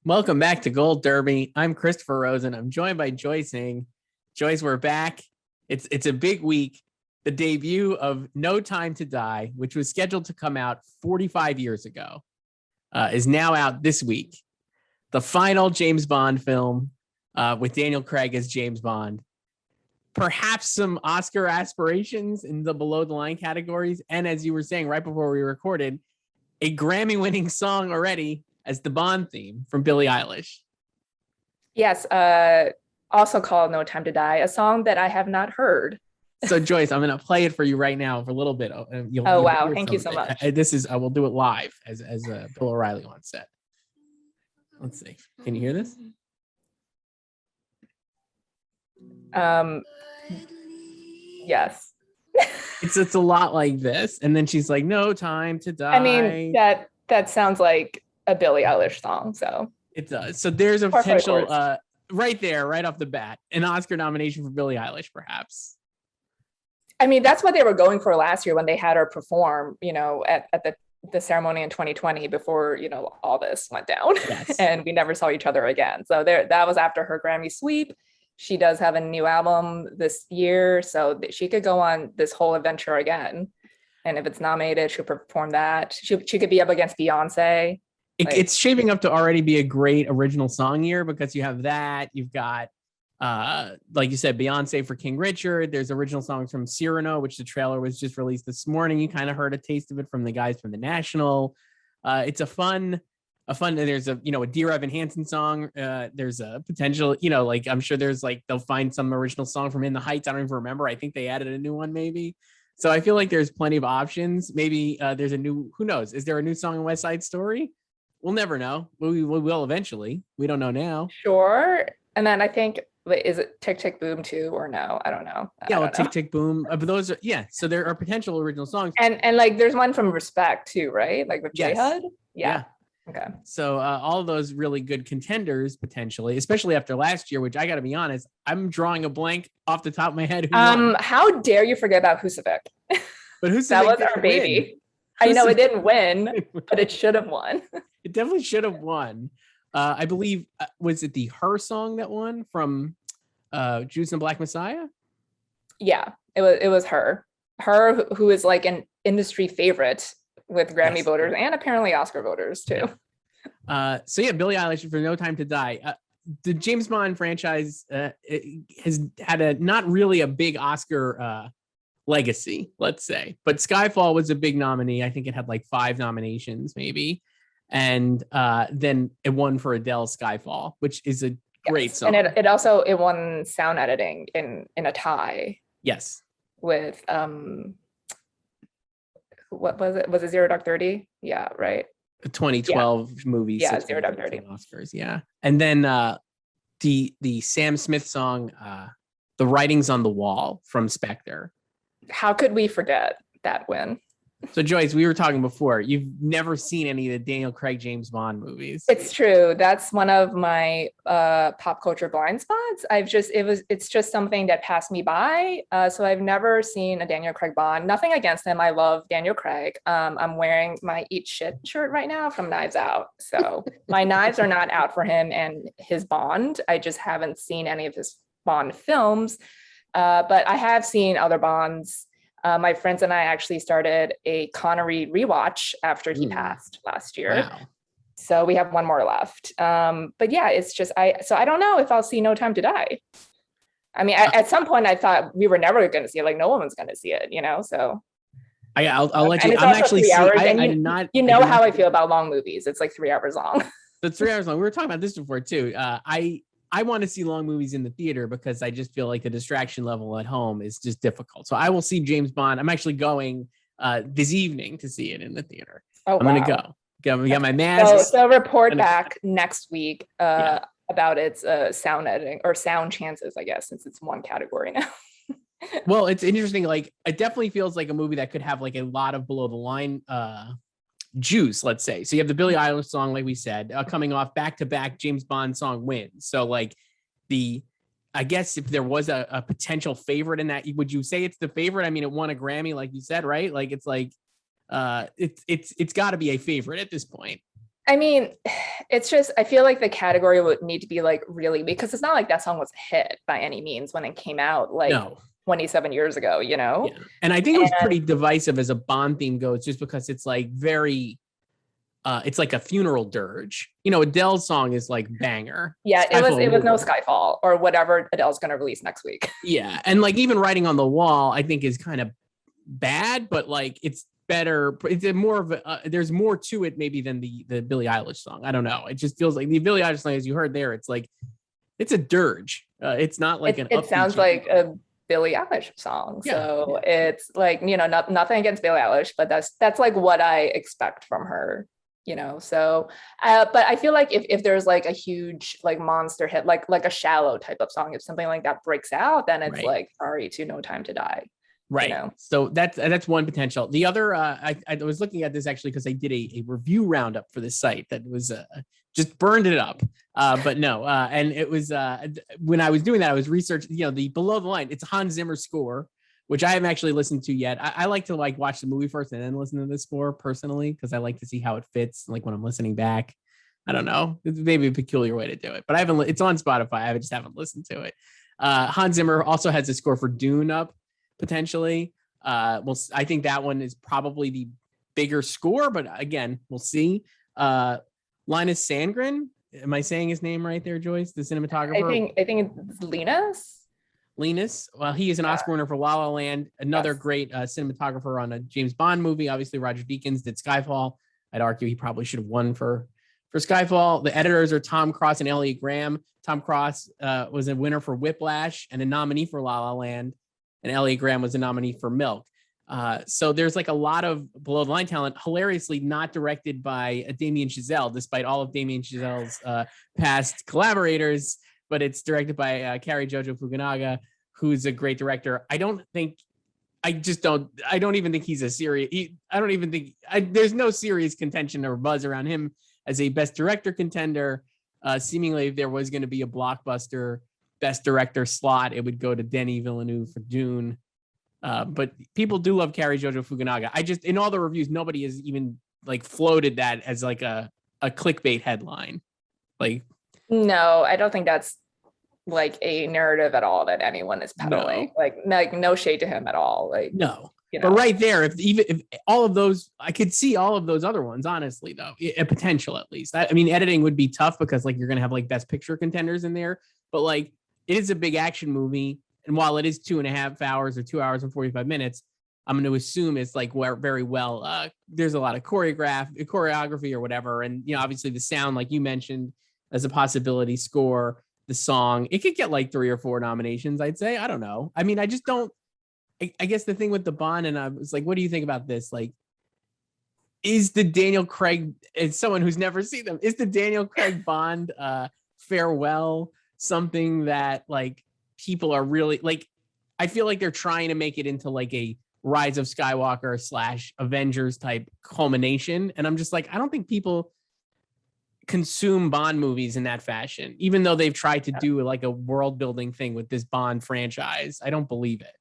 Welcome back to Gold Derby. I'm Christopher Rosen. I'm joined by Joyce Ng. Joyce, we're back. It's a big week. The debut of No Time to Die, which was scheduled to come out 45 years ago, is now out this week. The final James Bond film with Daniel Craig as James Bond. Perhaps some Oscar aspirations in the below the line categories. And as you were saying right before we recorded, a Grammy-winning song already as the Bond theme from Billie Eilish. Yes, also called No Time to Die, a song that I have not heard. So Joyce, I'm going to play it for you right now for a little bit. You'll wow. Thank you so much. I will do it live as Bill O'Reilly once said. Let's see. Can you hear this? Yes. It's a lot like this. And then she's like, no time to die. I mean, that sounds like a Billie Eilish song. So it does. So there's a potential right there, right off the bat, an Oscar nomination for Billie Eilish, perhaps. I mean, that's what they were going for last year when they had her perform, at the ceremony in 2020 before, all this went down. Yes. And we never saw each other again. So that was after her Grammy sweep. She does have a new album this year, so she could go on this whole adventure again. And if it's nominated, she'll perform that. She could be up against Beyonce. It's shaping up to already be a great original song year because you have that. You've got, like you said, Beyonce for King Richard. There's original songs from Cyrano, which the trailer was just released this morning. You kind of heard a taste of it from the guys from The National. It's a fun. There's a Dear Evan Hansen song. There's a potential, I'm sure there's they'll find some original song from In the Heights. I don't even remember. I think they added a new one maybe. So I feel like there's plenty of options. Maybe there's a new, who knows? Is there a new song in West Side Story? We'll never know. We will eventually. We don't know now. Sure. And then I think, is it Tick Tick Boom too or no? I don't know. Tick Tick Boom. But those are, so there are potential original songs. And there's one from Respect too, right? Like with J-Hud? Yeah. Okay. So all of those really good contenders potentially, especially after last year, which I got to be honest, I'm drawing a blank off the top of my head. How dare you forget about Husavik? But Husavik that was our baby. I know it didn't win, but it should have won. It definitely should have won. I believe, was it the Her song that won from Juice and Black Messiah? Yeah, it was Her who is like an industry favorite with Grammy voters and apparently Oscar voters too. Billie Eilish for No Time to Die. The James Bond franchise has had not really a big Oscar legacy, let's say, but Skyfall was a big nominee. I think it had 5 nominations maybe. And then it won for Adele's Skyfall, which is a great song. And it won sound editing in a tie. Yes. With what was it? Was it Zero Dark 30? Yeah, right. 2012 movie. Yeah, Zero Dark 30. Oscars, yeah. And then the Sam Smith song, The Writings on the Wall from Spectre. How could we forget that win? So Joyce, we were talking before, you've never seen any of the Daniel Craig James Bond movies. It's true. That's one of my pop culture blind spots. It's just something that passed me by. So I've never seen a Daniel Craig Bond. Nothing against him. I love Daniel Craig. I'm wearing my Eat Shit shirt right now from Knives Out. So my knives are not out for him and his Bond. I just haven't seen any of his Bond films. But I have seen other Bonds. My friends and I actually started a Connery rewatch after he passed last year. Wow. So we have one more left. But yeah, it's just, I don't know if I'll see No Time to Die. I mean, at some point I thought we were never going to see it. No one was going to see it, so. I'll let you, I'm actually seeing, I did not. You know how I feel about long movies. It's 3 hours long. It's 3 hours long. We were talking about this before too. I want to see long movies in the theater because I just feel like the distraction level at home is just difficult. So I will see James Bond. I'm actually going this evening to see it in the theater. Oh, I'm going to go. We got my mask. So report back next week about its sound editing or sound chances, I guess, since it's one category now. Well, it's interesting. It definitely feels like a movie that could have a lot of below the line juice, let's say. So you have the Billie Eilish song, like we said, coming off back-to-back James Bond song wins. So I guess if there was a potential favorite in that, would you say it's the favorite? I mean, it won a Grammy, like you said, right? It's got to be a favorite at this point. I mean, it's just, I feel like the category would need to be like really, because it's not like that song was a hit by any means when it came out like No. 27 years ago, you know? Yeah. And I think it was And pretty divisive as a Bond theme goes, just because it's like very it's like a funeral dirge. Adele's song is like banger. yeah, it was no Skyfall. Skyfall or whatever Adele's going to release next week. Yeah. And like even Writing on the Wall, I think is kind of bad, but like it's better. It's more of there's more to it maybe than the Billie Eilish song. I don't know. It just feels like the Billie Eilish song, as you heard there, it's like it's a dirge. It's not like It sounds like a Billie Eilish song. Yeah, So it's like, nothing against Billie Eilish, but that's like what I expect from her, So, but I feel like if there's like a huge like monster hit, like a Shallow type of song, if something like that breaks out, then it's right. like sorry to No Time to Die. Right. So that's one potential. The other, I was looking at this actually because I did a review roundup for this site that was just burned it up. But no, and it was when I was doing that, I was researching, the below the line. It's a Hans Zimmer score, which I haven't actually listened to yet. I like to like watch the movie first and then listen to the score personally because I like to see how it fits. Like when I'm listening back, I don't know, it's maybe a peculiar way to do it, but I haven't. It's on Spotify. I just haven't listened to it. Hans Zimmer also has a score for Dune up. Potentially. Well, I think that one is probably the bigger score, but again, we'll see. Linus Sandgren, am I saying his name right there, Joyce? The cinematographer? I think it's Linus. Well, he is an Oscar winner for La La Land, another great cinematographer on a James Bond movie. Obviously, Roger Deakins did Skyfall. I'd argue he probably should have won for Skyfall. The editors are Tom Cross and Elliot Graham. Tom Cross was a winner for Whiplash and a nominee for La La Land. And Elliot Graham was a nominee for Milk. So there's like a lot of below the line talent, hilariously not directed by Damien Chazelle, despite all of Damien Chazelle's past collaborators, but it's directed by Cary Jojo Fukunaga, who's a great director. I don't even think he's a serious, there's no serious contention or buzz around him as a best director contender. Seemingly if there was going to be a blockbuster best director slot, it would go to Denis Villeneuve for Dune. But people do love Cary Jojo Fukunaga. In all the reviews, nobody has even like floated that as like a clickbait headline. Like, no, I don't think that's like a narrative at all that anyone is peddling. No. Like no shade to him at all. Like no. But right there, if all of those, I could see all of those other ones, honestly, though, a potential at least. I mean, editing would be tough because like you're going to have like best picture contenders in there, but like it is a big action movie. And while it is 2.5 hours or 2 hours and 45 minutes, I'm going to assume it's like very well, there's a lot of choreography or whatever. And, obviously the sound, like you mentioned, as a possibility, score, the song, it could get like 3 or 4 nominations, I'd say. I don't know. I mean, I just don't, I guess the thing with the Bond, and I was like, what do you think about this? Like, is the Daniel Craig, as someone who's never seen them, is the Daniel Craig Bond farewell something that like people are really like? I feel like they're trying to make it into like a Rise of Skywalker / Avengers type culmination. And I'm just like, I don't think people consume Bond movies in that fashion, even though they've tried to do like a world building thing with this Bond franchise. I don't believe it.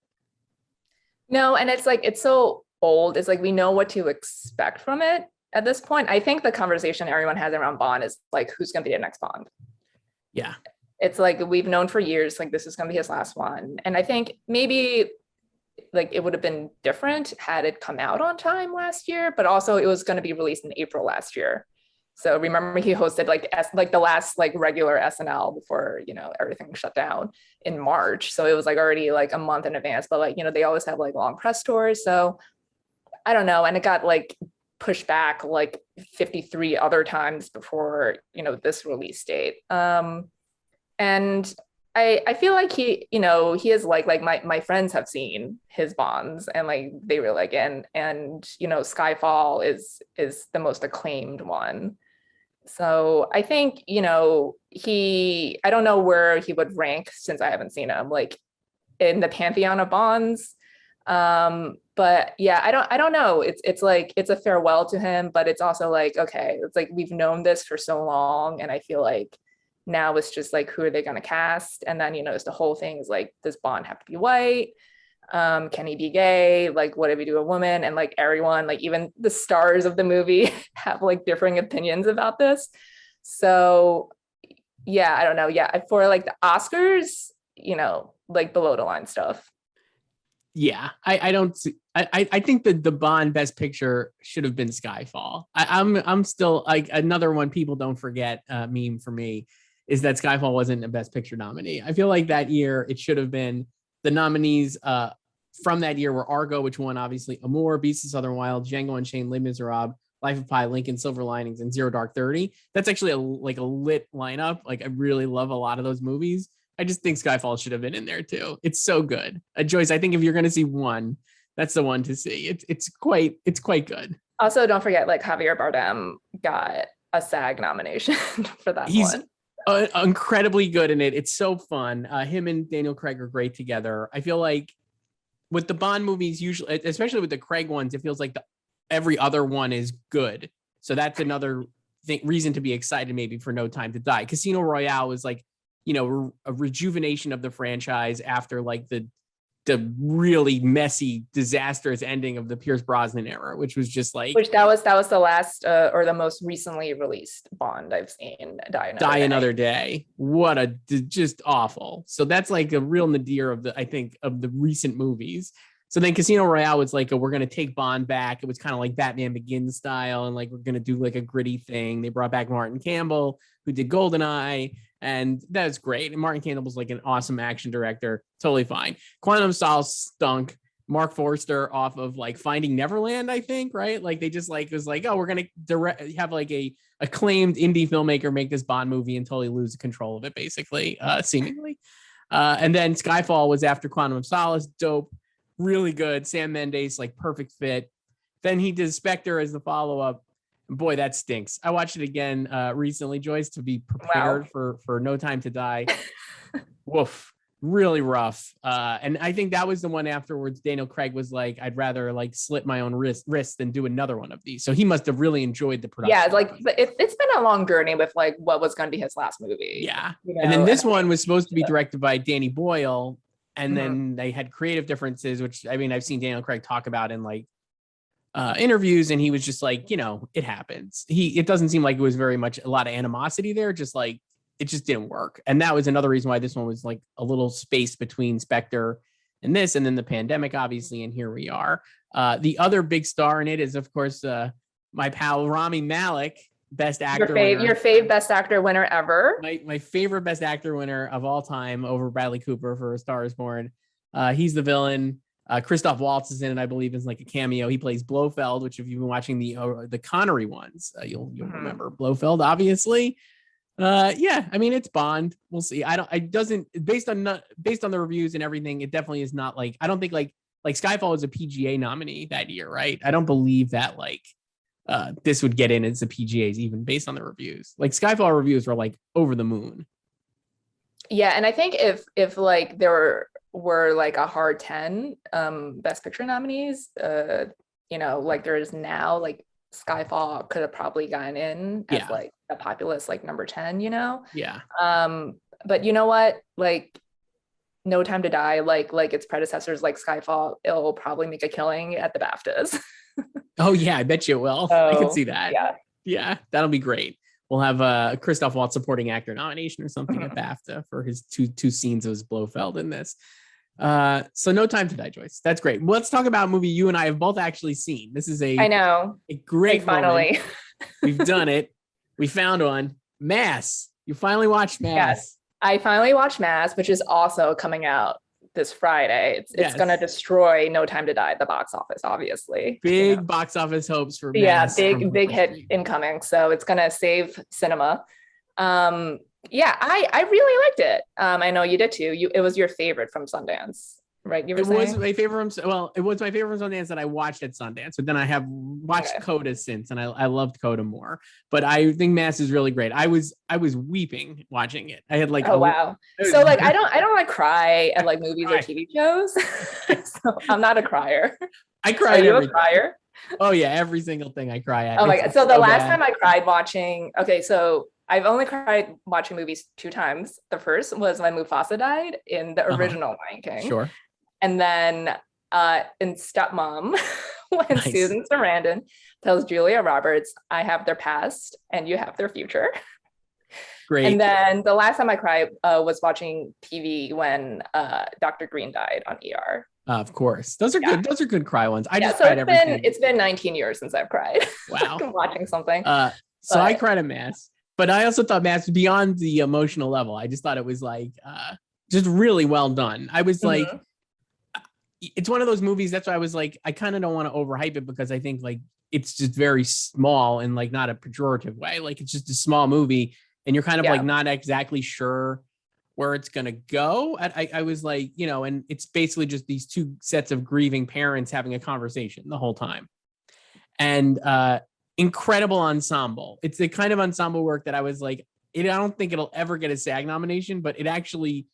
No, and it's like, it's so old. It's like, we know what to expect from it at this point. I think the conversation everyone has around Bond is like, who's going to be the next Bond? Yeah. It's like, we've known for years, like this is going to be his last one. And I think maybe like it would have been different had it come out on time last year, but also it was going to be released in April last year. So remember he hosted like the last like regular SNL before, everything shut down in March. So it was like already like a month in advance, but like, they always have like long press tours. So I don't know. And it got like pushed back like 53 other times before, this release date. And I feel like he is like my friends have seen his Bonds and like they really like it. And Skyfall is the most acclaimed one. So I think, I don't know where he would rank since I haven't seen him like in the pantheon of Bonds. But yeah, I don't know. It's like, it's a farewell to him, but it's also like, okay, it's like, we've known this for so long. And I feel like now it's just like, who are they going to cast? And then, it's the whole thing is like, does Bond have to be white? Can he be gay? Like, what if we do a woman? And like everyone, like even the stars of the movie have like differing opinions about this. So yeah, I don't know. Yeah, for like the Oscars, like below the line stuff. Yeah, I don't see. I think that the Bond Best Picture should have been Skyfall. I'm still like another one people don't forget meme for me is that Skyfall wasn't a Best Picture nominee. I feel like that year it should have been the nominees from that year were Argo, which won obviously Amour, Beasts of Southern Wild, Django Unchained, Les Miserables, Life of Pi, Lincoln, Silver Linings, and Zero Dark 30. That's actually a lit lineup. Like I really love a lot of those movies. I just think Skyfall should have been in there too. It's so good. Joyce, I think if you're going to see one, that's the one to see. It's quite good. Also, don't forget like Javier Bardem got a SAG nomination for that one. Incredibly good in it. It's so fun. Him and Daniel Craig are great together. I feel like with the Bond movies, usually, especially with the Craig ones, it feels like every other one is good. So that's another reason to be excited maybe for No Time to Die. Casino Royale was like, a rejuvenation of the franchise after like the really messy, disastrous ending of the Pierce Brosnan era, which was just like that was the last or the most recently released Bond I've seen. Die Another Day. What a just awful. So that's like a real nadir of the recent movies. So then Casino Royale was like, we're going to take Bond back. It was kind of like Batman Begins style. And like, we're going to do like a gritty thing. They brought back Martin Campbell, who did GoldenEye. And that's great. And Martin Campbell's like an awesome action director. Totally fine. Quantum of Solace stunk. Mark Forster off of like Finding Neverland, I think, right? Like they just like was like, we're going to have like a acclaimed indie filmmaker make this Bond movie and totally lose control of it, basically, seemingly. And then Skyfall was after Quantum of Solace. Dope. Really good. Sam Mendes, like perfect fit. Then he did Spectre as the follow-up. Boy, that stinks. I watched it again recently, Joyce, to be prepared for No Time to Die. Woof. Really rough. And I think that was the one afterwards. Daniel Craig was like, I'd rather like slit my own wrist than do another one of these. So he must have really enjoyed the production. Yeah, like it's been a long journey with like what was going to be his last movie. Yeah. And then this one was supposed to be directed by Danny Boyle. And then they had creative differences, which I mean, I've seen Daniel Craig talk about in like interviews, and he was just like, it happens. It doesn't seem like it was very much a lot of animosity there, just like it just didn't work. And that was another reason why this one was like a little space between Spectre and this, and then the pandemic, obviously, and here we are. The other big star in it is, of course, my pal Rami Malek. Best actor your fave best actor winner ever. My favorite best actor winner of all time over Bradley Cooper for A Star Is Born. He's the villain. Christoph Waltz is in it, I believe, is like a cameo. He plays Blofeld, which if you've been watching the Connery ones, you'll remember Blofeld, obviously. Yeah, I mean, it's Bond. We'll see. Based on the reviews and everything, it definitely is not like, I don't think like Skyfall was a PGA nominee that year, right? I don't believe that like this would get in as the PGAs, even based on the reviews. Like Skyfall reviews were like over the moon. Yeah, and I think if like there were like a hard 10 Best Picture nominees, like there is now, like Skyfall could have probably gotten in as like a populist like number 10, Yeah. But you know what? Like No Time to Die, like its predecessors, like Skyfall, it'll probably make a killing at the BAFTAs. Oh yeah, I bet you it will. I can see that. Yeah, that'll be great. We'll have a Christoph Waltz supporting actor nomination or something at BAFTA for his two scenes of his Blofeld in this. So No Time to Die, Joyce. That's great. Let's talk about a movie you and I have both actually seen. This is I know. A great finally. We've done it. We found one. Mass. You finally watched Mass. Yes. I finally watched Mass, which is also coming out this Friday. It's going to destroy No Time to Die at the box office, obviously. Big box office hopes for Mass. Yeah, big hit incoming. So it's going to save cinema. Yeah, I really liked it. I know you did too. It was your favorite from Sundance, right? It was my favorite from Sundance that I watched at Sundance, but then I have watched Coda since, and I loved Coda more. But I think Mass is really great. I was weeping watching it. I had like wow. So like I don't like cry at like movies or TV shows. So I'm not a crier. I cried. Are you a crier? Oh yeah, every single thing I cry at. Oh my god. So the last time I cried watching, so I've only cried watching movies 2 times. The first was when Mufasa died in the original Lion King. Sure. And then in Stepmom, when Nice. Susan Sarandon tells Julia Roberts, I have their past and you have their future. Great. And then the last time I cried was watching TV when Dr. Green died on ER. Of course. Those are good. Those are good cry ones. I just so cried everything. It's been 19 years since I've cried. Wow. Watching something. So I cried at Mass, but I also thought Mass was beyond the emotional level. I just thought it was like just really well done. I was like, it's one of those movies. That's why I was like, I kind of don't want to overhype it because I think like it's just very small and like not a pejorative way. Like it's just a small movie and you're kind of like not exactly sure where it's going to go. I was like, you know, and it's basically just these two sets of grieving parents having a conversation the whole time. And incredible ensemble. It's the kind of ensemble work that I was like, I don't think it'll ever get a SAG nomination, but it actually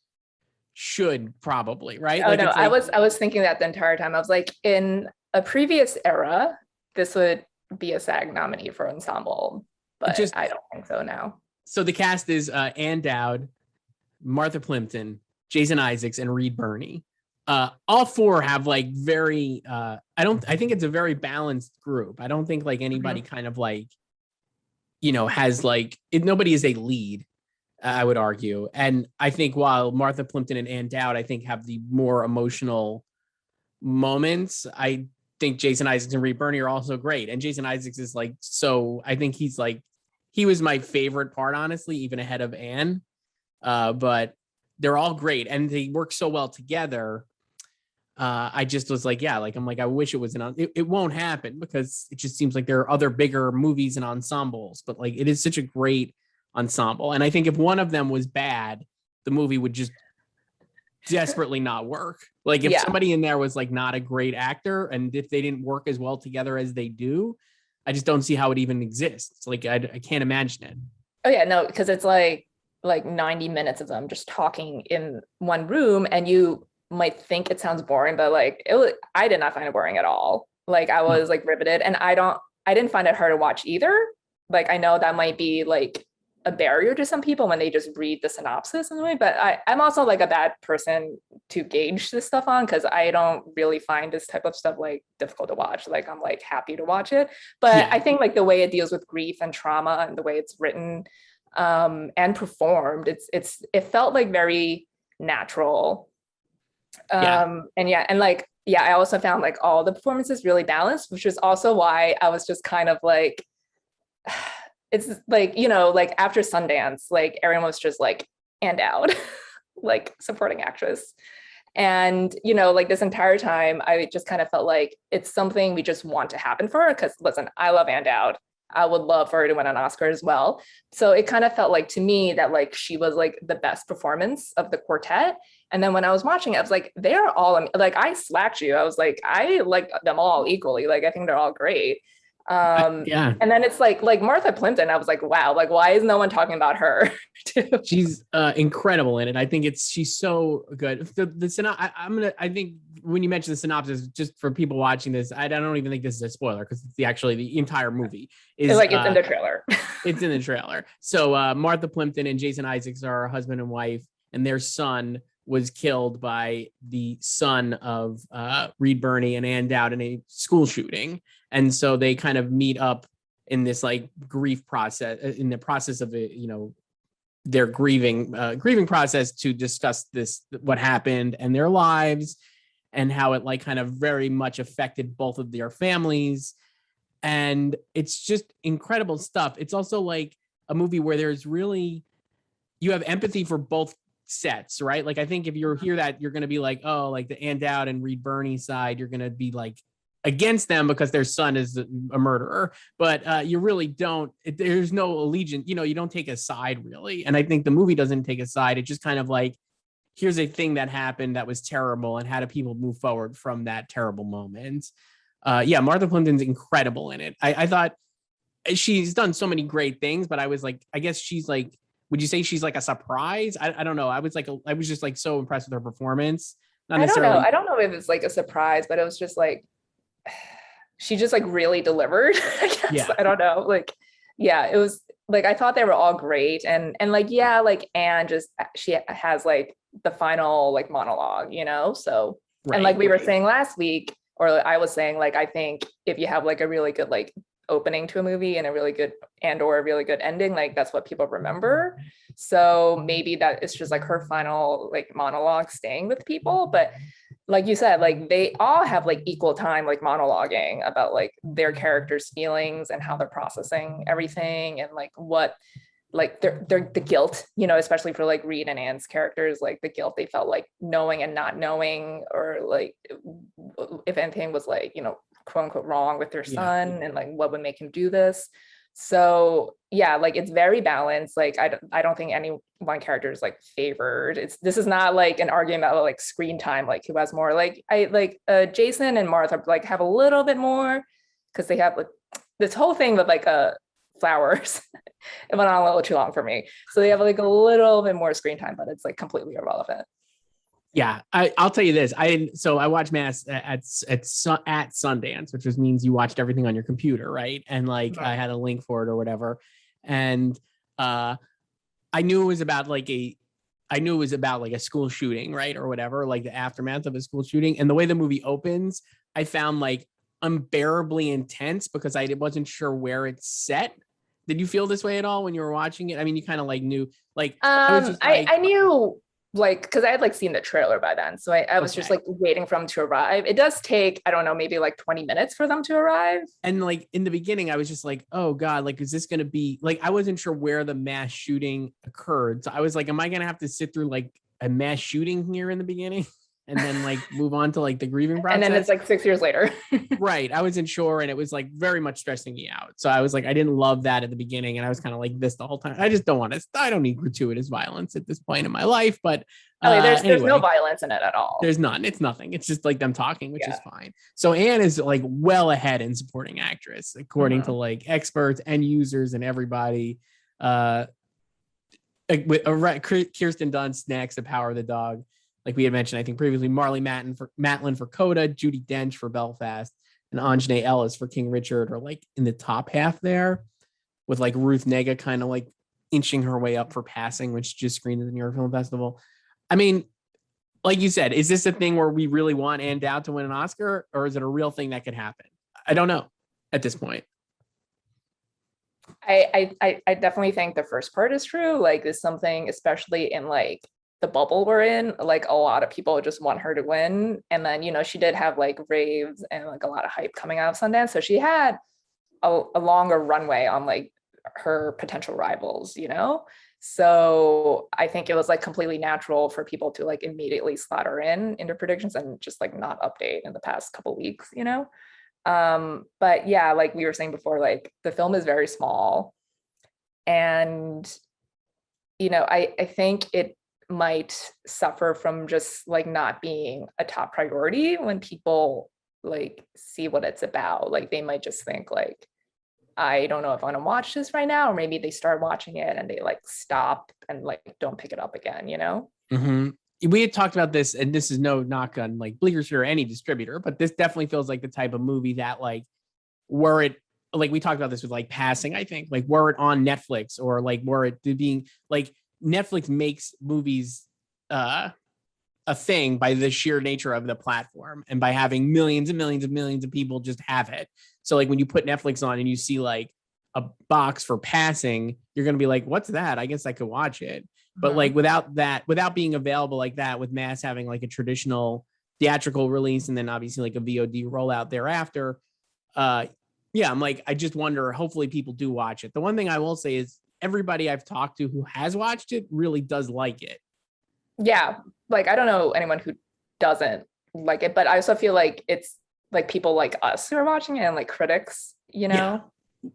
should probably, right? Oh, like, no, like, I was thinking that the entire time. I was like, in a previous era, this would be a SAG nominee for ensemble, but I don't think so now. So the cast is Ann Dowd, Martha Plimpton, Jason Isaacs, and Reed Birney. All four have like very I think it's a very balanced group. I don't think like anybody kind of like, you know, has like nobody is a lead, I would argue. And I think while Martha Plimpton and Ann Dowd, I think have the more emotional moments, I think Jason Isaacs and Reed Birney are also great. And Jason Isaacs is like, so I think he's like, he was my favorite part, honestly, even ahead of Anne. But they're all great and they work so well together. I just was like, yeah, like, I'm like, I wish it was it won't happen because it just seems like there are other bigger movies and ensembles, but like, it is such a great ensemble. And I think if one of them was bad, the movie would just desperately not work. Like if somebody in there was like not a great actor and if they didn't work as well together as they do, I just don't see how it even exists. Like I can't imagine it. Oh yeah, no, because it's like 90 minutes of them just talking in one room and you might think it sounds boring, but like I did not find it boring at all. Like I was like riveted and I didn't find it hard to watch either. Like I know that might be like a barrier to some people when they just read the synopsis in a way, but I'm also like a bad person to gauge this stuff on because I don't really find this type of stuff like difficult to watch. Like I'm like happy to watch it, but I think like the way it deals with grief and trauma and the way it's written and performed, it felt like very natural. And like I also found like all the performances really balanced, which is also why I was just kind of like it's like, you know, like after Sundance, like everyone was just like and out like supporting actress. And, you know, like this entire time, I just kind of felt like it's something we just want to happen for her. Because listen, I love Ann Dowd. I would love for her to win an Oscar as well. So it kind of felt like to me that like she was like the best performance of the quartet. And then when I was watching it, I was like, they're all like, I slacked you. I was like, I like them all equally. Like, I think they're all great. And then it's like Martha Plimpton, I was like, wow, like why is no one talking about her? She's incredible in it. I think she's so good. I think when you mention the synopsis, just for people watching this, I don't even think this is a spoiler because it's the entire movie is like it's in the trailer. It's in the trailer. So Martha Plimpton and Jason Isaacs are a husband and wife, and their son was killed by the son of Reed Birney and Ann Dowd in a school shooting. And so they kind of meet up in this like grief process, in the process of it, you know, their grieving process to discuss what happened and their lives and how it like kind of very much affected both of their families. And it's just incredible stuff. It's also like a movie where you have empathy for both sets, right? Like I think if you hear that, you're going to be like, oh, like the Ann Dowd and Reed Birney side, you're going to be like against them because their son is a murderer, but you really don't. There's no allegiance, you know, you don't take a side really. And I think the movie doesn't take a side. It just kind of like, here's a thing that happened that was terrible and how do people move forward from that terrible moment. Martha Plimpton's incredible in it. I thought she's done so many great things, but I was like, I guess she's like, would you say she's like a surprise? I don't know. I was just like so impressed with her performance. I don't know if it's like a surprise, but it was just like, she just like really delivered. I guess. Yeah. I don't know. Like, yeah, it was like, I thought they were all great. And like, yeah, like Anne she has like the final like monologue, you know? So And like we were saying last week, or I was saying, like, I think if you have like a really good like opening to a movie and a really good or a really good ending, like that's what people remember. So maybe that it's just like her final like monologue staying with people. But like you said, like they all have like equal time like monologuing about like their characters' feelings and how they're processing everything, and like what like they're the guilt, you know, especially for like Reed and Anne's characters, like the guilt they felt like knowing and not knowing, or like if anything was like, you know, quote unquote wrong with their son, and like what would make him do this. So yeah, like it's very balanced. Like I don't think any one character is like favored. This is not like an argument about like screen time, like who has more. Like Jason and Martha like have a little bit more because they have like this whole thing with like flowers. It went on a little too long for me. So they have like a little bit more screen time, but it's like completely irrelevant. Yeah, I'll tell you this. I watched Mass at Sundance, which just means you watched everything on your computer, right? And like I had a link for it or whatever. And I knew it was about like a school shooting, right? Or whatever, like the aftermath of a school shooting. And the way the movie opens, I found like unbearably intense because I wasn't sure where it's set. Did you feel this way at all when you were watching it? I mean, you kind of like knew, like I knew, like, because I had like seen the trailer by then, so I was just like waiting for them to arrive. It does take, I don't know, maybe like 20 minutes for them to arrive. And like in the beginning, I was just like, oh God, like, is this going to be like, I wasn't sure where the mass shooting occurred. So I was like, am I going to have to sit through like a mass shooting here in the beginning? And then like move on to like the grieving process. And then it's like 6 years later. Right. I wasn't sure. And it was like very much stressing me out. So I was like, I didn't love that at the beginning. And I was kind of like this the whole time. I just don't want to, I don't need gratuitous violence at this point in my life. But there's no violence in it at all. There's none. It's nothing. It's just like them talking, which is fine. So Anne is like well ahead in supporting actress, according to like experts and users and everybody. Kirsten Dunst next, The Power of the Dog. Like we had mentioned, I think previously, Marley Matlin for Coda, Judi Dench for Belfast, and Anjanae Ellis for King Richard are like in the top half there, with like Ruth Negga kind of like inching her way up for Passing, which just screened at the New York Film Festival. I mean, like you said, is this a thing where we really want Anne Dowd to win an Oscar, or is it a real thing that could happen? I don't know at this point. I definitely think the first part is true. Like, there's something, especially in like the bubble we're in, like a lot of people just want her to win. And then, you know, she did have like raves and like a lot of hype coming out of Sundance. So she had a longer runway on like her potential rivals, you know? So I think it was like completely natural for people to like immediately slot her into predictions and just like not update in the past couple of weeks, you know? But yeah, like we were saying before, like the film is very small, and, you know, I think it might suffer from just like not being a top priority when people like see what it's about. Like they might just think like, I don't know if I want to watch this right now, or maybe they start watching it and they like stop and like don't pick it up again, you know? Mm-hmm. We had talked about this, and this is no knock on like Bleecker or any distributor, but this definitely feels like the type of movie that like, were it, like we talked about this with like Passing, I think, like were it on Netflix, or like were it being like, Netflix makes movies a thing by the sheer nature of the platform and by having millions and millions and millions of people just have it. So like when you put Netflix on and you see like a box for Passing, you're going to be like, what's that? I guess I could watch it. But like without being available like that, with Mass having like a traditional theatrical release and then obviously like a VOD rollout thereafter. Yeah, I'm like, I just wonder, hopefully people do watch it. The one thing I will say is everybody I've talked to who has watched it really does like it. Yeah. Like, I don't know anyone who doesn't like it, but I also feel like it's like people like us who are watching it and like critics, you know?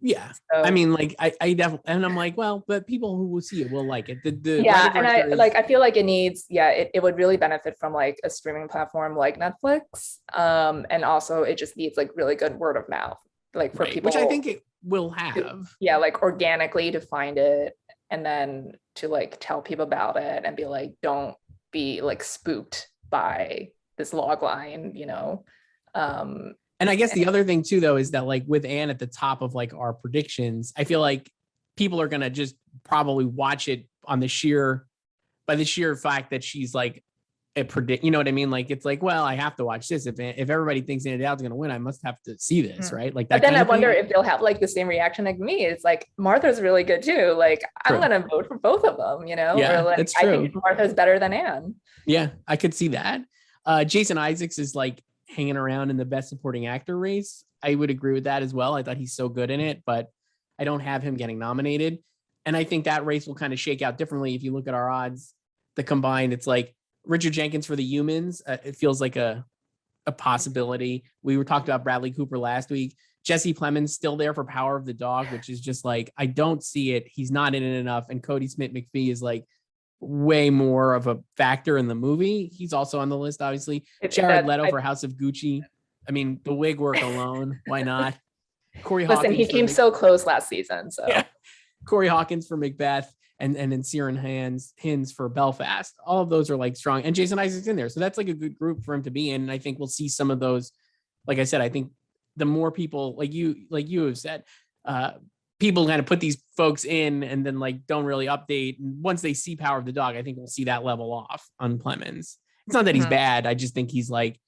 Yeah. So, I mean, like I definitely, and I'm like, well, but people who will see it will like it. And I feel like it needs, it would really benefit from like a streaming platform like Netflix. And also it just needs like really good word of mouth, like for people, which I think it will have. Like organically to find it and then to like tell people about it and be like, don't be like spooked by this log line, you know? And I guess the other thing too, though, is that like with Anne at the top of like our predictions, I feel like people are going to just probably watch it on by the sheer fact that she's like predict, you know what I mean? Like, it's like, well, I have to watch this. If everybody thinks Andy Dowd's going to win, I must have to see this, right? Like that. But then kind I of wonder thing. if they'll have like the same reaction like me. It's like Martha's really good too. Like I'm True. gonna vote for both of them, Yeah, or like that's I true. think Martha's better than Anne. Yeah, I could see that. Jason Isaacs is like hanging around in the best supporting actor race. I would agree with that as well. I thought he's so good in it, but I don't have him getting nominated. And I think that race will kind of shake out differently if you look at our odds. The combined, it's like Richard Jenkins for The Humans. It feels like a possibility. We were talking about Bradley Cooper last week. Jesse Plemons still there for Power of the Dog, which is just like, I don't see it. He's not in it enough. And Cody Smith-McPhee is like way more of a factor in the movie. He's also on the list, obviously. Jared Leto for House of Gucci. I mean, the wig work alone, why not? Corey Listen, Hawkins. he came so close last season. So yeah. Corey Hawkins for Macbeth, and then Ciarán Hinds for Belfast. All of those are like strong, and Jason Isaacs in there. So that's like a good group for him to be in. And I think we'll see some of those. Like I said, I think the more people like you have said, people kind of put these folks in and then like don't really update. And once they see Power of the Dog, I think we'll see that level off on Plemons. It's not that he's bad. I just think he's like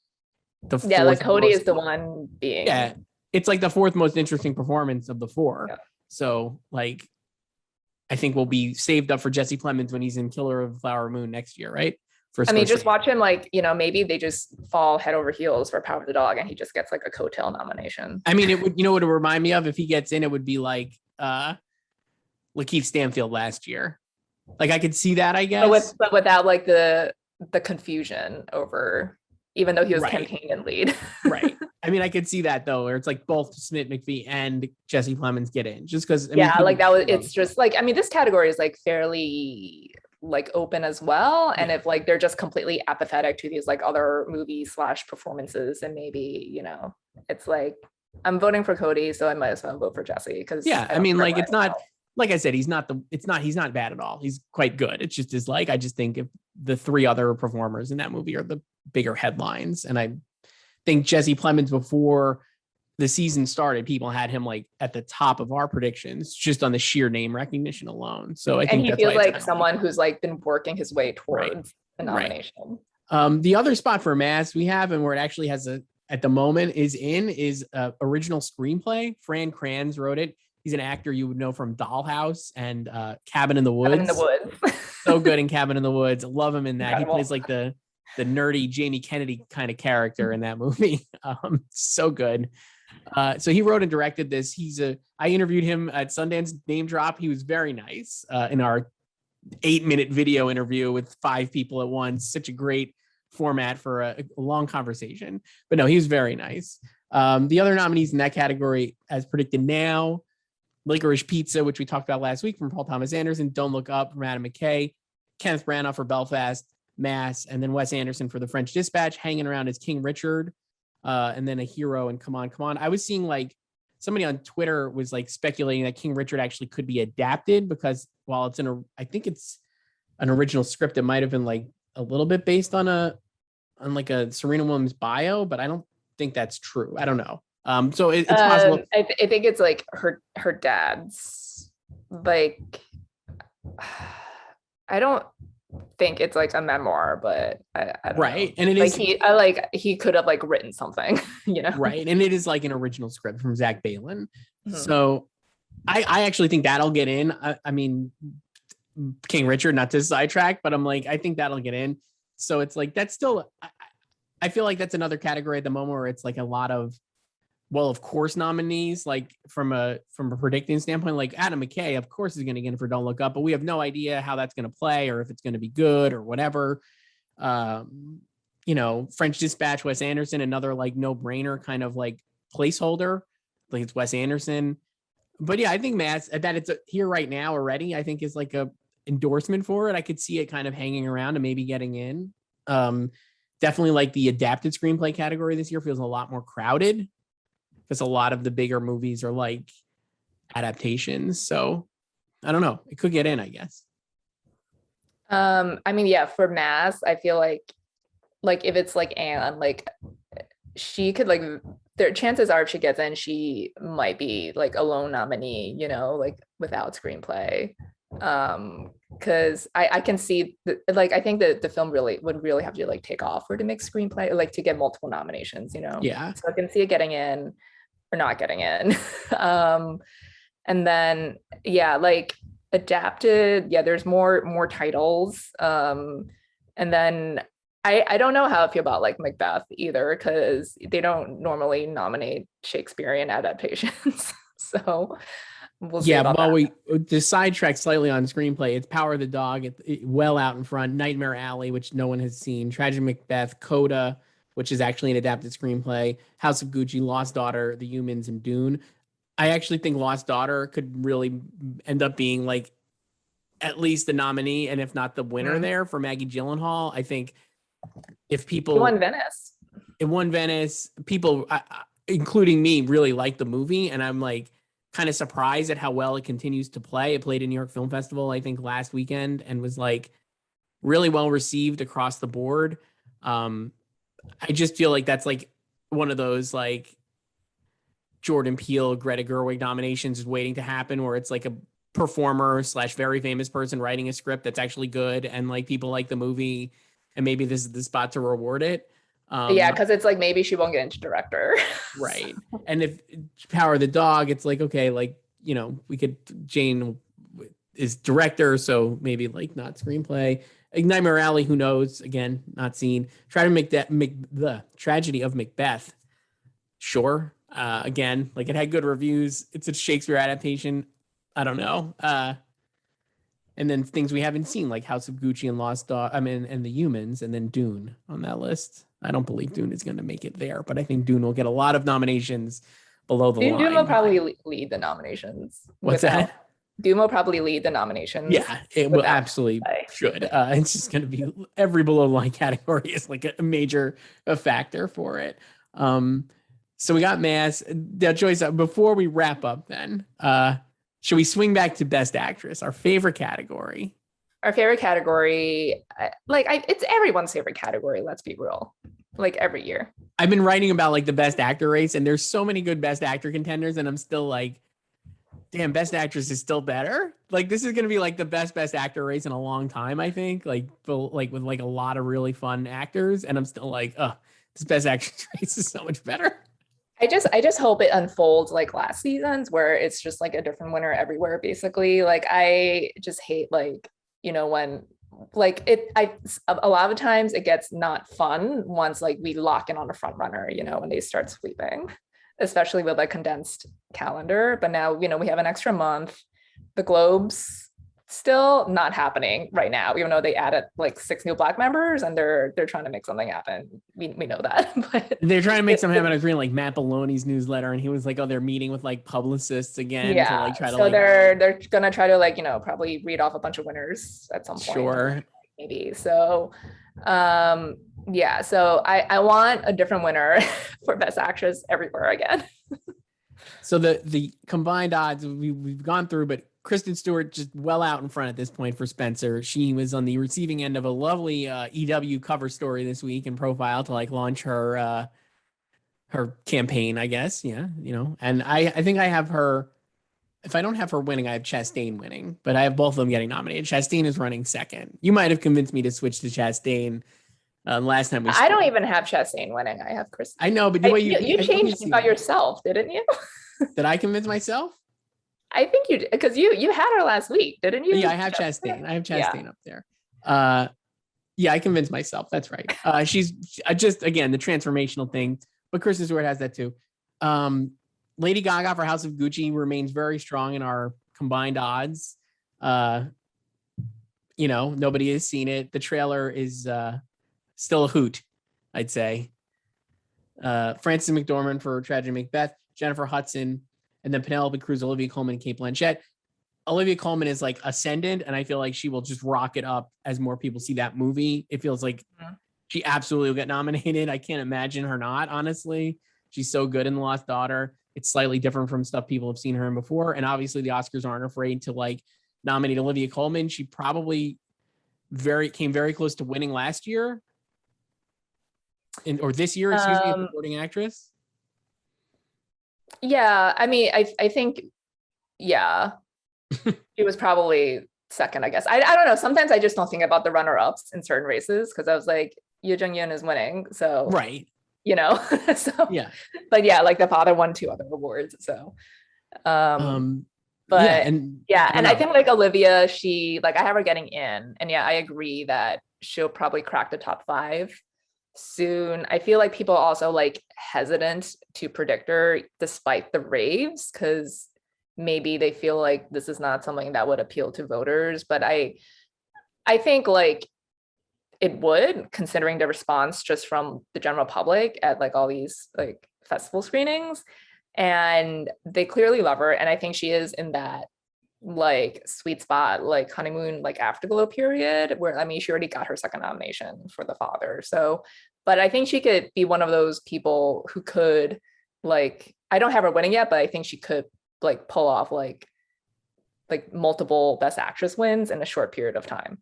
the fourth. Yeah, like Cody is the one being. Yeah, it's like the fourth most interesting performance of the four. Yeah. So like, I think we'll be saved up for Jesse Plemons when he's in Killer of the Flower Moon next year, right? I mean, just watch him like, maybe they just fall head over heels for Power of the Dog and he just gets like a coattail nomination. I mean, it would, what it would remind me of if he gets in, it would be like Lakeith Stanfield last year. Like I could see that, I guess. But without like the confusion over, even though he was campaign and lead. Right. I mean, I could see that though, where it's like both Smith-McPhee and Jesse Plemons get in just because. Like that was, it's just like, I mean, this category is like fairly like open as well. And if like, they're just completely apathetic to these like other movies / performances, and maybe, it's like, I'm voting for Cody, so I might as well vote for Jesse. Cause I mean, like, it's not, like I said, he's not bad at all. He's quite good. It's just is like, I just think if the three other performers in that movie are the bigger headlines. And I think Jesse Plemons, before the season started, people had him like at the top of our predictions just on the sheer name recognition alone. So I think he feels like someone who's like been working his way towards a nomination. The other spot for Mass we have, and where it actually has at the moment is original screenplay. Fran Kranz wrote it. He's an actor you would know from Dollhouse and Cabin in the Woods. So good in Cabin in the Woods. I love him in that. Incredible. He plays like the nerdy Jamie Kennedy kind of character in that movie. So good. So he wrote and directed this. I interviewed him at Sundance, name drop. He was very nice in our 8-minute video interview with 5 people at once. Such a great format for a long conversation. But no, he was very nice. The other nominees in that category, as predicted now, Licorice Pizza, which we talked about last week, from Paul Thomas Anderson, Don't Look Up from Adam McKay, Kenneth Branagh for Belfast, Mass, and then Wes Anderson for The French Dispatch, hanging around as King Richard, and then A Hero and Come On, Come On. I was seeing like somebody on Twitter was like speculating that King Richard actually could be adapted, because while I think it's an original script, it might have been like a little bit based on like a Serena Williams bio, but I don't think that's true. I don't know. So it's possible. I think it's like her dad's, like, I don't think it's like a memoir, but I don't know. And it like he could have like written something, Right. And it is like an original script from Zach Balan. Mm-hmm. So I actually think that'll get in. I mean, King Richard, not to sidetrack, but I'm like, I think that'll get in. So it's like, that's still, I feel like that's another category at the moment where it's like a lot of, well, of course, nominees, like from a predicting standpoint, like Adam McKay, of course, is going to get in for Don't Look Up, but we have no idea how that's going to play or if it's going to be good or whatever. French Dispatch, Wes Anderson, another like no brainer kind of like placeholder. Like it's Wes Anderson. But yeah, I think Matt, that it's here right now already, I think is like a endorsement for it. I could see it kind of hanging around and maybe getting in. Definitely like the adapted screenplay category this year feels a lot more crowded, because a lot of the bigger movies are like adaptations. So I don't know. It could get in, I guess. I mean, yeah, for Mass, I feel like if it's like Anne, like she could like, their chances are if she gets in, she might be like a lone nominee, like without screenplay. Because I can see like I think that the film would really have to like take off for to make screenplay, like to get multiple nominations, you know. Yeah. So I can see it getting in or not getting in. um and then yeah, like adapted, yeah, there's more titles. And then I don't know how I feel about like Macbeth either, because they don't normally nominate Shakespearean adaptations. So we'll see Yeah, about well, that. we the sidetrack slightly on screenplay. It's Power of the Dog, well out in front. Nightmare Alley, which no one has seen. Tragic Macbeth, Coda, which is actually an adapted screenplay. House of Gucci, Lost Daughter, The Humans, and Dune. I actually think Lost Daughter could really end up being like at least the nominee, and if not the winner there for Maggie Gyllenhaal. I think if He people won Venice. it won Venice, people, including me, really like the movie, and I'm like kind of surprised at how well it continues to play. It played at New York Film Festival, I think, last weekend, and was like really well received across the board. I just feel like that's like one of those like Jordan Peele, Greta Gerwig nominations is waiting to happen, where it's like a performer slash very famous person writing a script that's actually good, and like people like the movie, and maybe this is the spot to reward it. Yeah, because it's like maybe she won't get into director. Right. And if Power of the Dog, it's like, okay, like, you know, we could, Jane is director, so maybe like not screenplay. Nightmare Alley, who knows? Again, not seen. Try to make the Tragedy of Macbeth. Sure. Again, like it had good reviews. It's a Shakespeare adaptation. I don't know. And then things we haven't seen, like House of Gucci and Lost Dog, and The Humans, and then Dune on that list. I don't believe Dune is going to make it there, but I think Dune will get a lot of nominations below the line. Dune will probably lead the nominations. What's that? Dune will probably lead the nominations. Yeah, it will absolutely should. It's just going to be every below the line category is like a major factor for it. So we got Mass. Now, Joyce, before we wrap up then, should we swing back to Best Actress, our favorite category? Our favorite category, it's everyone's favorite category, let's be real. Like every year. I've been writing about like the Best Actor race, and there's so many good Best Actor contenders, and I'm still like, damn, Best Actress is still better. Like this is going to be like the best Actor race in a long time, I think. Like with like a lot of really fun actors, and I'm still like, oh, this Best Actress race is so much better. I just hope it unfolds like last season's, where it's just like a different winner everywhere, basically. Like I just hate like, you know, when like a lot of times it gets not fun once like we lock in on a front runner, you know, when they start sweeping, especially with a condensed calendar. But now, you know, we have an extra month. The Globes still not happening right now, even though they added like 6 new Black members, and they're trying to make something happen. We know that. But they're trying to make something happen. I was reading like Matt Belloni's newsletter, and he was like, oh, they're meeting with like publicists again. Yeah. To, like, try to, so like, they're gonna try to like, you know, probably read off a bunch of winners at some point. Sure. Maybe. So yeah, so I want a different winner for Best Actress everywhere again. So the combined odds we've gone through, but Kristen Stewart just well out in front at this point for Spencer. She was on the receiving end of a lovely EW cover story this week and Profile to like launch her her campaign, I guess. Yeah, you know. And I think I have her. If I don't have her winning, I have Chastain winning, but I have both of them getting nominated. Chastain is running second. You might have convinced me to switch to Chastain last time we spoke. I don't even have Chastain winning. I have Kristen. I know, but the way you changed it by yourself, didn't you? Did I convince myself? I think you did, because you had her last week, didn't you? Yeah, I have Chastain. I have Chastain up there. Yeah, I convinced myself. That's right. She's just, again, the transformational thing, but Kristen Stewart has that too. Lady Gaga for House of Gucci remains very strong in our combined odds. You know, nobody has seen it. The trailer is still a hoot, I'd say. Frances McDormand for Tragic Macbeth, Jennifer Hudson, and then Penelope Cruz, Olivia Colman, and Kate Blanchett. Olivia Colman is like ascendant, and I feel like she will just rock it up as more people see that movie. It feels like she absolutely will get nominated. I can't imagine her not, honestly. She's so good in The Lost Daughter. It's slightly different from stuff people have seen her in before. And obviously the Oscars aren't afraid to like nominate Olivia Colman. She probably came very close to winning last year. Or this year, excuse me, supporting actress. Yeah, I mean, I think, yeah, she was probably second, I guess. I don't know. Sometimes I just don't think about the runner-ups in certain races because I was like, Yoo Jung-yoon is winning. So, Right. so, Yeah. but yeah, like the father won 2 other awards. So, Yeah. but And yeah, I don't and I know. think like Olivia, she like I have her getting in, and yeah, I agree that she'll probably crack the top 5 soon. I feel like people also like hesitant to predict her despite the raves because maybe they feel like this is not something that would appeal to voters. But I think like it would, considering the response just from the general public at like all these like festival screenings, and they clearly love her, and I think she is in that like sweet spot, like honeymoon, like afterglow period, where I mean she already got her second nomination for the father. So, but I think she could be one of those people who could like, I don't have her winning yet, but I think she could like pull off like multiple best actress wins in a short period of time.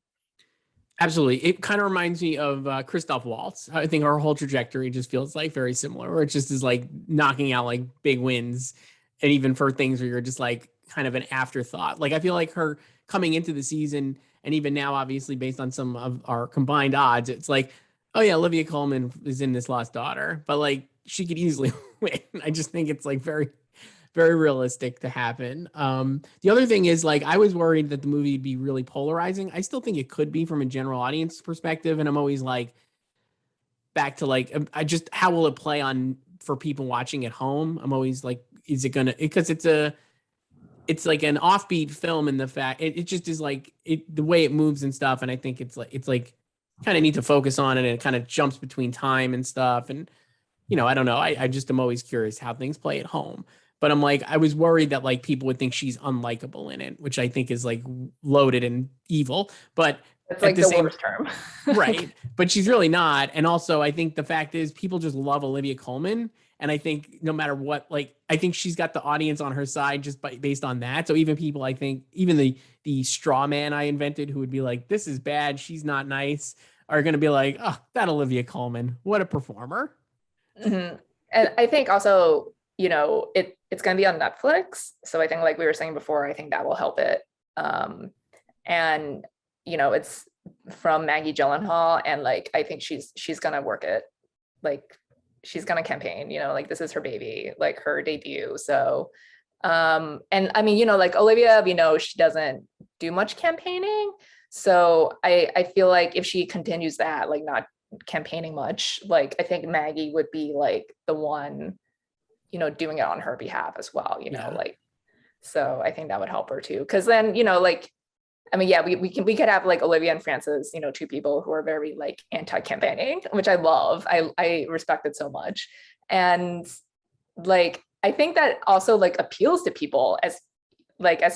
Absolutely. It kind of reminds me of Christoph Waltz. I think our whole trajectory just feels like very similar, where it just is like knocking out like big wins. And even for things where you're just like kind of an afterthought. Like I feel like her coming into the season, and even now, obviously, based on some of our combined odds, it's like, oh yeah, Olivia Colman is in this Lost Daughter, but like she could easily win. I just think it's like very, very realistic to happen. The other thing is like I was worried that the movie would be really polarizing. I still think it could be from a general audience perspective, and I'm always like back to like I just how will it play on for people watching at home? I'm always like, is it gonna because it's like an offbeat film in the fact it just is like it the way it moves and stuff, and I think it's like kind of need to focus on it, and it kind of jumps between time and stuff, and I don't know. I just am always curious how things play at home. But I'm like, I was worried that like people would think she's unlikable in it, which I think is like loaded and evil. But It's at like the the same worst term. right. But she's really not. And also I think the fact is people just love Olivia Colman. And I think no matter what, like I think she's got the audience on her side just based on that. So even people, I think, even the straw man I invented who would be like, this is bad, she's not nice, are gonna be like, oh, that Olivia Colman, what a performer. Mhm. And I think also, it's going to be on Netflix. So I think like we were saying before, I think that will help it. And, it's from Maggie Gyllenhaal. And like, I think she's going to work it. Like she's going to campaign, like this is her baby, like her debut. So, and I mean, like Olivia, she doesn't do much campaigning. So I feel like if she continues that, like not campaigning much, like I think Maggie would be like the one doing it on her behalf as well, Yeah. like so I think that would help her too, because then like I mean, yeah, we could have like Olivia and Frances, 2 people who are very like anti-campaigning, which I love. I respect it so much. And like I think that also like appeals to people as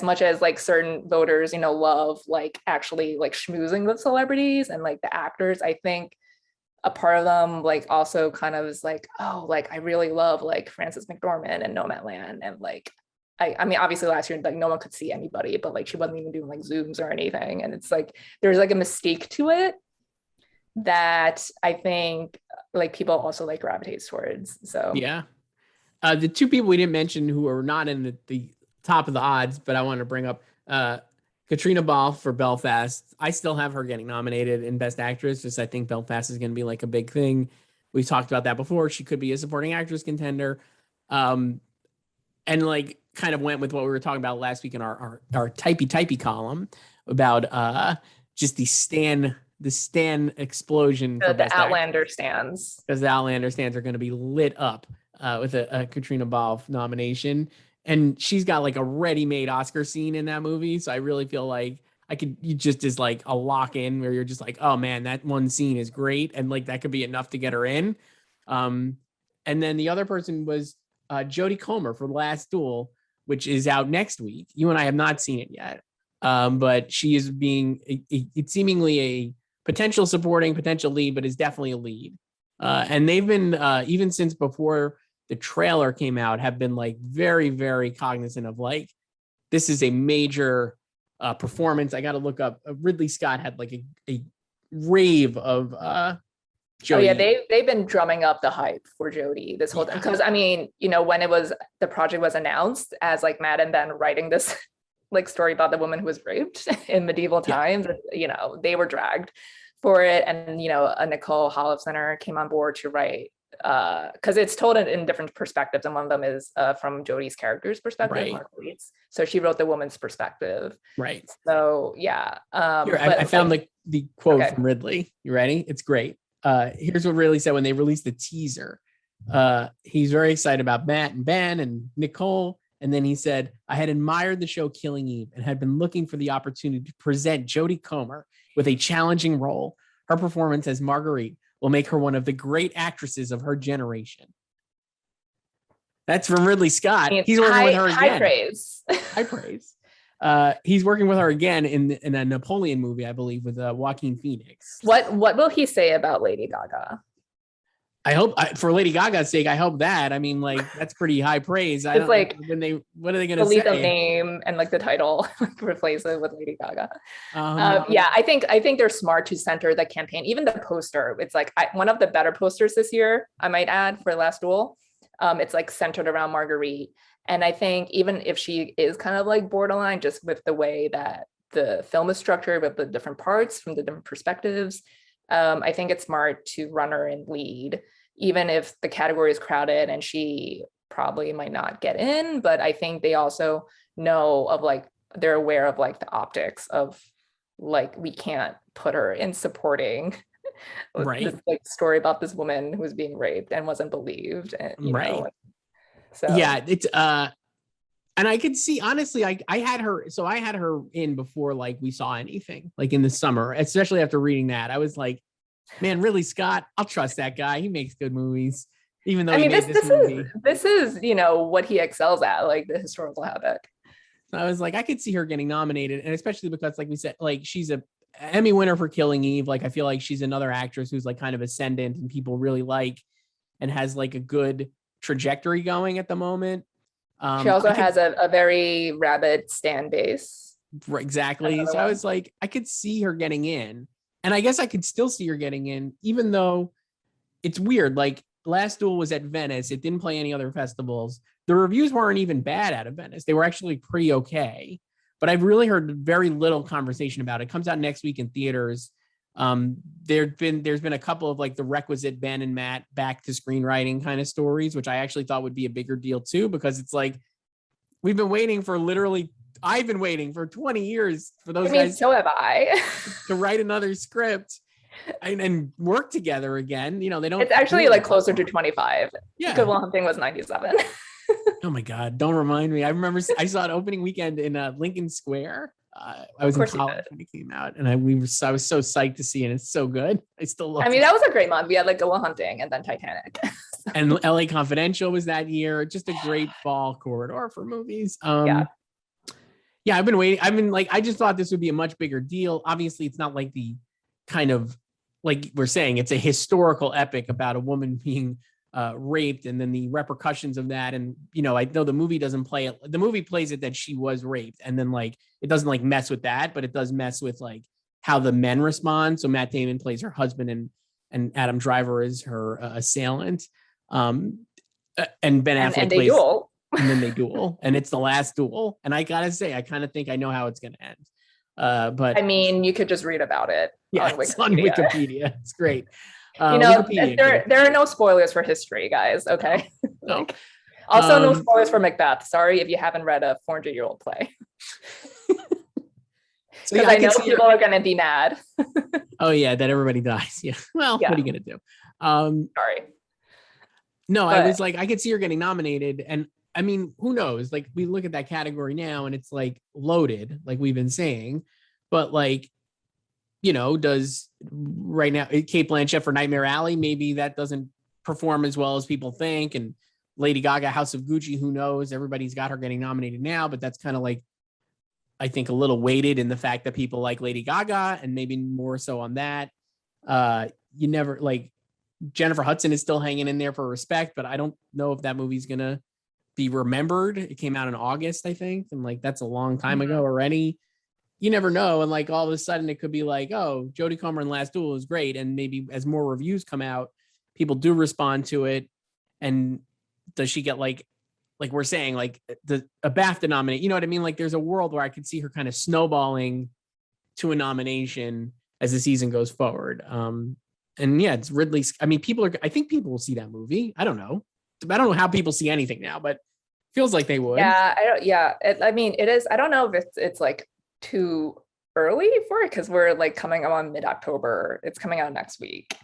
much as like certain voters love like actually like schmoozing with celebrities and like the actors. I think a part of them like also kind of is like, oh, like I really love like Frances McDormand and Nomadland, and like I mean obviously last year like no one could see anybody, but like she wasn't even doing like Zooms or anything, and it's like there's like a mystique to it that I think like people also like gravitates towards. So Yeah. The 2 people we didn't mention who are not in the top of the odds, but I want to bring up Katrina Balfe for Belfast. I still have her getting nominated in Best Actress. Just I think Belfast is going to be like a big thing. We've talked about that before. She could be a supporting actress contender. And like kind of went with what we were talking about last week in our typey column about just the Stan explosion for the Best Outlander Actress. stands. Because the Outlander stands are going to be lit up with a Katrina Balfe nomination. And she's got like a ready-made Oscar scene in that movie. So I really feel like you just is like a lock in where you're just like, oh man, that one scene is great. And like that could be enough to get her in. And then the other person was Jodie Comer for The Last Duel, which is out next week. You and I have not seen it yet. But she is being it's seemingly a potential supporting, potential lead, but is definitely a lead. And they've been, even since before the trailer came out, have been like very, very cognizant of like, this is a major performance. I got to look up. Ridley Scott had like a rave of Jodie. Oh yeah, they've been drumming up the hype for Jodie this whole time. Because I mean, when the project was announced, as like Matt and Ben writing this like story about the woman who was raped in medieval times. You know, they were dragged for it, and you know, a Nicole Holofcener came on board to write because it's told in different perspectives, and one of them is from Jodie's character's perspective, Marguerite's. So she wrote the woman's perspective. Right. So yeah. Here, I found the quote from Ridley. You ready? It's great. Here's what Ridley said when they released the teaser. He's very excited about Matt and Ben and Nicole. And then he said, I had admired the show Killing Eve and had been looking for the opportunity to present Jodie Comer with a challenging role. Her performance as Marguerite will make her one of the great actresses of her generation. That's from Ridley Scott. He's working with her again. High praise. High praise. He's working with her again in a Napoleon movie, I believe, with Joaquin Phoenix. What will he say about Lady Gaga? I hope for Lady Gaga's sake, I hope that. I mean, like, that's pretty high praise. I don't like know what are they going to say? Delete the name and like the title, replace it with Lady Gaga. Yeah, I think they're smart to center the campaign. Even the poster, it's like one of the better posters this year, I might add, for Last Duel. It's like centered around Marguerite. And I think even if she is kind of like borderline, just with the way that the film is structured, with the different parts from the different perspectives, I think it's smart to run her in lead, even if the category is crowded and she probably might not get in. But I think they also know of like, they're aware of like the optics of like, we can't put her in supporting this like story about this woman who was being raped and wasn't believed. And, you know, so yeah, it's and I could see, honestly, I had her in before like we saw anything, like in the summer, especially after reading that. I was like, man, Ridley Scott, I'll trust that guy. He makes good movies, even though this is, you know, what he excels at, like the historical epic. So I was like, I could see her getting nominated, and especially because, like we said, like she's a Emmy winner for Killing Eve. Like I feel like she's another actress who's like kind of ascendant and people really like, and has like a good trajectory going at the moment. She also has a very rabid stan base. Exactly. So I was like, I could see her getting in. And I guess I could still see her getting in, even though it's weird. Like Last Duel was at Venice. It didn't play any other festivals. The reviews weren't even bad out of Venice. They were actually pretty okay. But I've really heard very little conversation about it. It comes out next week in theaters. There's been a couple of like the requisite Ben and Matt back to screenwriting kind of stories, which I actually thought would be a bigger deal too, because it's like I've been waiting for 20 years for those guys. So have I. To write another script and work together again. You know, they don't. It's actually like closer to 25. Yeah. Good Will Hunting was 97. Oh my God, don't remind me. I remember I saw it opening weekend in Lincoln Square. I was in college when it came out, and I was so psyched to see it. It's so good. I still love it. I mean, that was a great month. We had like Good Will Hunting and then Titanic. And LA Confidential was that year. Just a great fall corridor for movies. Yeah, I've been waiting. I just thought this would be a much bigger deal. Obviously, it's not like the kind of, like we're saying, it's a historical epic about a woman being raped and then the repercussions of that. And, you know, I know the movie doesn't play it. The movie plays it that she was raped. And then like, it doesn't like mess with that, but it does mess with like how the men respond. So Matt Damon plays her husband and Adam Driver is her assailant. And Ben Affleck plays. Duel. And then they duel, and it's the last duel. And I gotta say, I kind of think I know how it's gonna end. But I mean, you could just read about it. Yeah, it's on Wikipedia. It's great. You know, there are no spoilers for history, guys. Okay. No. Also, no spoilers for Macbeth. Sorry if you haven't read a 400-year-old play. Because I know people are gonna be mad. Oh yeah, that everybody dies. Yeah. Well, what are you gonna do? Sorry. No, I was like, I could see her getting nominated, and I mean, who knows? Like, we look at that category now and it's like loaded, like we've been saying, but like, you know, does right now Cate Blanchett for Nightmare Alley, maybe that doesn't perform as well as people think. And Lady Gaga, House of Gucci, who knows? Everybody's got her getting nominated now, but that's kind of like, I think a little weighted in the fact that people like Lady Gaga and maybe more so on that. You never like Jennifer Hudson is still hanging in there for respect, but I don't know if that movie's going to be remembered. It came out in August, I think. And like, that's a long time ago already. You never know. And like, all of a sudden it could be like, oh, Jodie Comer in Last Duel is great. And maybe as more reviews come out, people do respond to it. And does she get like like we're saying, like a BAFTA nominee, you know what I mean? Like there's a world where I could see her kind of snowballing to a nomination as the season goes forward. And yeah, it's Ridley. I mean, I think people will see that movie. I don't know how people see anything now, but feels like they would. I mean, it is. I don't know if it's like too early for it because we're like coming up on mid-October. It's coming out next week.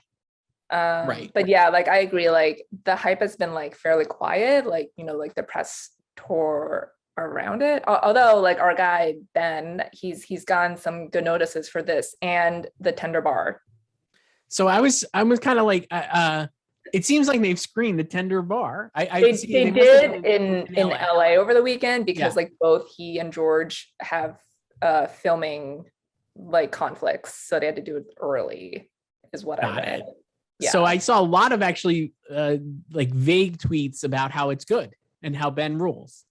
Right. But yeah, like I agree. Like the hype has been like fairly quiet. Like, you know, like the press tour around it. Although like our guy Ben, he's gotten some good notices for this and the Tender Bar. So I was kind of like, it seems like they've screened the Tender Bar. They did in LA over the weekend because like both he and George have filming like conflicts, so they had to do it early, is what I read. Yeah. So I saw a lot of actually like vague tweets about how it's good and how Ben rules.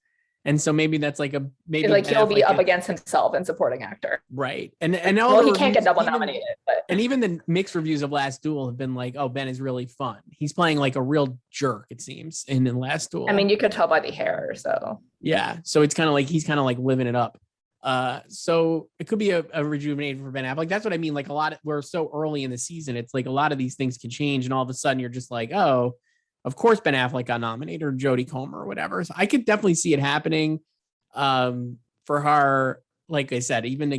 And so maybe that's like maybe like he'll be up against himself and supporting actor. Right. And well, he can't get double nominated. But. And even the mixed reviews of Last Duel have been like, oh, Ben is really fun. He's playing like a real jerk, it seems, in Last Duel. I mean, you could tell by the hair, so. Yeah. So it's kind of like he's kind of like living it up. So it could be a rejuvenation for Ben Affleck. That's what I mean. Like we're so early in the season. It's like a lot of these things can change, and all of a sudden you're just like, oh, of course Ben Affleck got nominated, or Jodie Comer or whatever. So I could definitely see it happening for her. Like I said, even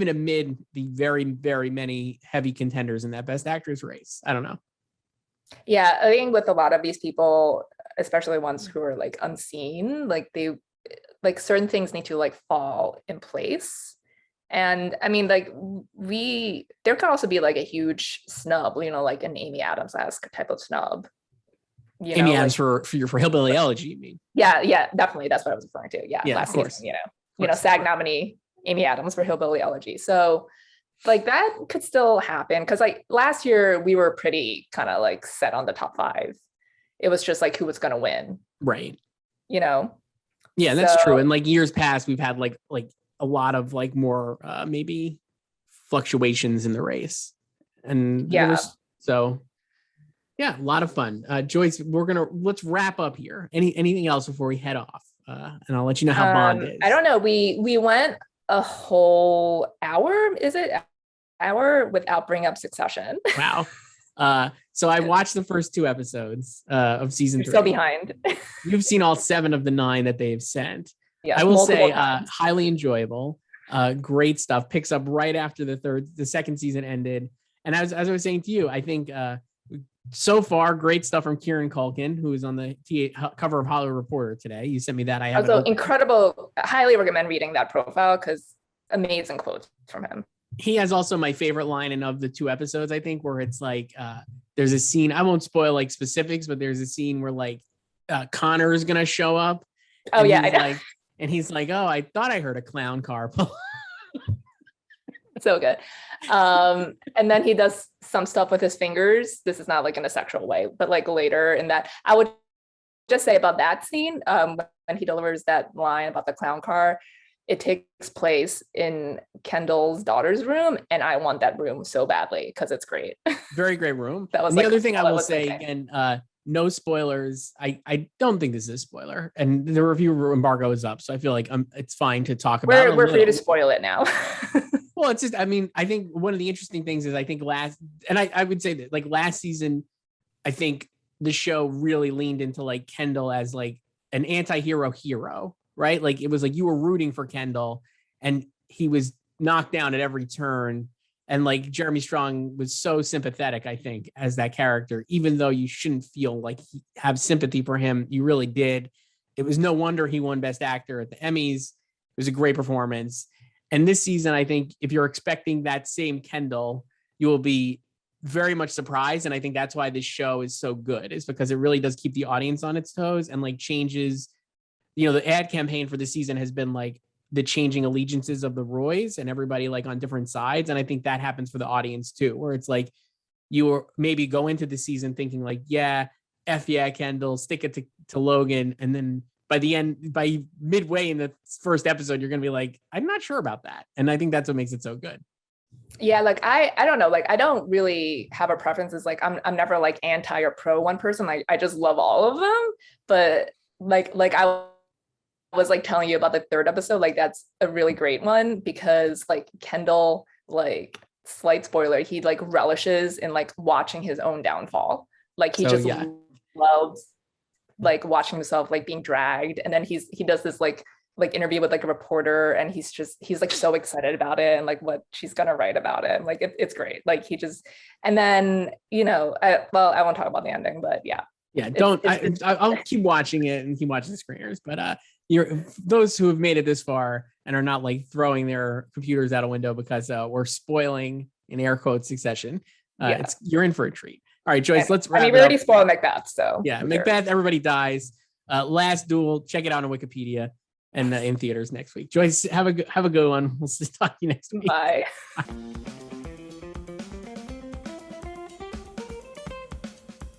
amid the very, very many heavy contenders in that Best Actress race. I don't know. Yeah, I think with a lot of these people, especially ones who are like unseen, like certain things need to like fall in place. And I mean, like there could also be like a huge snub, you know, like an Amy Adams-esque type of snub. Amy Adams for Hillbilly Elegy, you mean? Yeah, definitely. That's what I was referring to. Yeah, last season, you know, SAG nominee Amy Adams for Hillbilly Elegy. So like that could still happen because like last year we were pretty kind of like set on the top 5. It was just like who was going to win, right? You know. Yeah, that's true. And like years past, we've had like a lot of like more maybe fluctuations in the race, and so. Yeah, a lot of fun. Joyce, let's wrap up here. Anything else before we head off? And I'll let you know how Bond is. I don't know. We went a whole hour. Is it hour without bringing up Succession? Wow. So I watched the first 2 episodes of season 3. Still behind. You've seen all 7 of the 9 that they've sent. Yes, I will say highly enjoyable. Great stuff. Picks up right after the second season ended. And as I was saying to you, I think so far, great stuff from Kieran Culkin, who is on the cover of Hollywood Reporter today. You sent me that. I have also incredible. Highly recommend reading that profile because amazing quotes from him. He has also my favorite line in of the 2 episodes, I think, where it's like there's a scene. I won't spoil like specifics, but there's a scene where like Connor is gonna show up. Oh yeah, I know. And he's like, oh, I thought I heard a clown car. So good. And then he does some stuff with his fingers. This is not like in a sexual way, but like later in that, I would just say about that scene, when he delivers that line about the clown car, it takes place in Kendall's daughter's room. And I want that room so badly because it's great. Very great room. That was the other thing I will say again, no spoilers. I don't think this is a spoiler, and the review embargo is up. So I feel like it's fine to talk about it. We're free to spoil it now. Well, it's just, I mean, I think one of the interesting things is I think I would say that like last season, I think the show really leaned into like Kendall as like an anti-hero hero, right? Like it was like you were rooting for Kendall and he was knocked down at every turn. And like Jeremy Strong was so sympathetic, I think, as that character, even though you shouldn't feel like have sympathy for him, you really did. It was no wonder he won Best Actor at the Emmys. It was a great performance. And this season, I think if you're expecting that same Kendall, you will be very much surprised. And I think that's why this show is so good, is because it really does keep the audience on its toes and like changes, you know, the ad campaign for the season has been like the changing allegiances of the Roys and everybody like on different sides. And I think that happens for the audience too, where it's like, you maybe go into the season thinking like, yeah, Kendall, stick it to Logan. And then by midway in the first episode, you're going to be like, I'm not sure about that. And I think that's what makes it so good. Yeah. Like, I don't know. Like, I don't really have a preference. It's like, I'm never like anti or pro one person. Like I just love all of them, but like I was like telling you about the third episode, like that's a really great one because like Kendall, like slight spoiler, he like relishes in like watching his own downfall. Like he just loves like watching himself like being dragged. And then he does this like interview with like a reporter, and he's like so excited about it and like what she's gonna write about it. Like it's great. Like he just, and then I won't talk about the ending, but yeah. I'll keep watching it and keep watching the screeners, but those who have made it this far and are not like throwing their computers out a window because we're spoiling, in air quotes, Succession, you're in for a treat. All right, Joyce, let's wrap it up. We already spoiled Macbeth, so yeah, Macbeth, everybody dies. Last Duel, check it out on Wikipedia and in theaters next week. Joyce, have a good one. We'll talk to you next week. Bye.